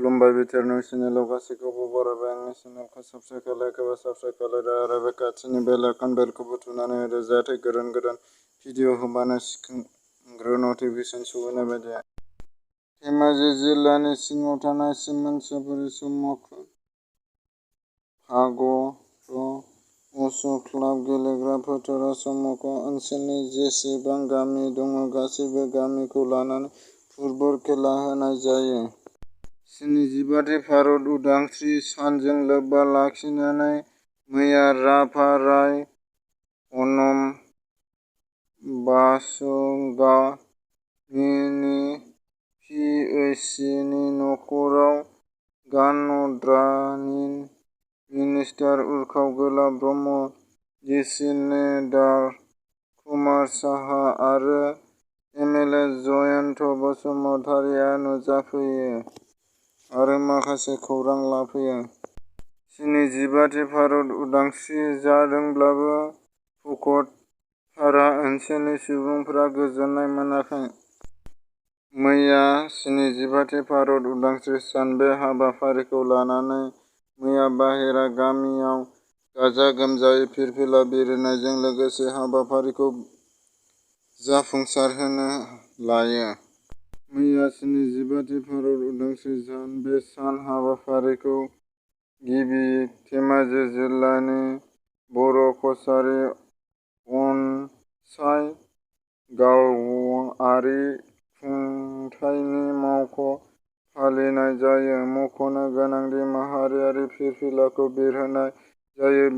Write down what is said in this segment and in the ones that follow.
खुलुमबाय बिथोरनि चेनेलाव गासैखौबो बरायबाय। आंनि चेनेलखौ साबस्क्राइब लाइक एबा साबस्क्राइब खालामदो आरो बे खाथिनि बेल आइकन बेलखौ बुथुमनानै होदो जाहाथे गोदान भिडिअ होबानो सिगांग्रो नटिफिकेसन सहैनाय बायदि। धेमाजि जिल्लानि सिङाव थानाय सिमोनसापुरि समखो भागत असु क्लाब गेलेग्रा फोथाराव समखो ओनसोलनि जेसेबां गामि दङ गासैबो गामिखौ लानानै फुटबल खेला होनाय जायो। 75थि भारत उदांस्रि सानजों लोब्बा लाखिनानै मैया राभाराय अनम बासुगावनि पि.ओइच.सि. नि नखराव गान'द्रानि मिनिस्टार उर्खाव गोलाव ब्रह्म, डि.सि. नेडार कुमार साहा आरो एम.एल.ए. जयन्त बसुमतारीआ नुजाफैयो आरो माखासे खौरां लाफैयो। 75थि भारत उदांस्रि जादोंब्लाबो भकतपारा ओनसोलनि सुबुंफोरा गोजोननाय मोनाखै। मैया 75थि भारत उदांस्रि सान बे हाबाफारिखौ लानानै मैया बाहेरा गामियाव गाजा-गोमजायै फिरफिला बिरहोनायजों लोगोसे हाबाफारिखौ जाफुंसारहोनो लायो। मैया 75थि भारत उदांस्रि सान बे सान हाबाफारिखौ गिबियै धेमाजि जिल्लानि बर' कछारी अनसाय गावआरि खुंथायनि मावख' फालिनाय जायो। मख'नो गोनांदि माहारियारि फिरफिलाखौ बिरहोनाय जायो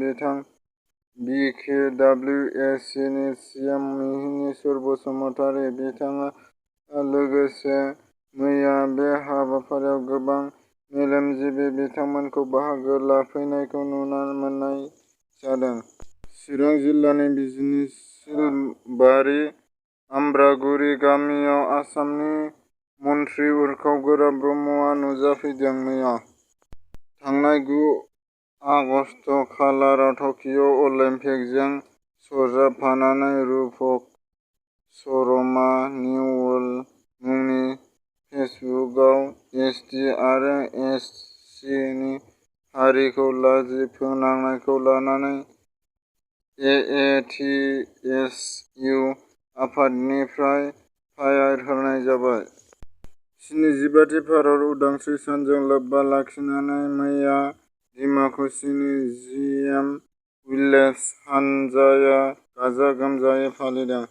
बि. के. डब्लिउ. ए. सि. नि चेयारमेन मिहिनीश्वर बसुमतारी। बिथाङा लोगोसे मैया बे हाबाफारियाव गोबां मेलेमजिबि बिथांमोनखौ बाहागो लाफैनायखौ नुनो मोननाय जादों। चिरां जिल्लानि बिजिनि सिलबारि आमब्रागुरि गामियाव आसामनि मन्थ्रि उर्खाव गोलाव ब्रह्मआ नुजाफैदों। मैया थांनाय 9 आगस्टखालाराव टकिय' अलिम्पिकजों सरजाबफानानै रुपक शर्मा निउवेल मुंनि फेसबुकआव एस.टि. आरो एस.सि. नि हारिखौ लाजि फोनांनायखौ लानानै ए.ए.टि.एस.इउ. आफादनिफ्राय फायर होनाय जाबाय। 75थि भारत उदांस्रि सानजों लोब्बा लाखिनानै मैया डिमाकुसिनि जि. एम. विलेज हानजाया गाजा-गोमजायै फालिदों।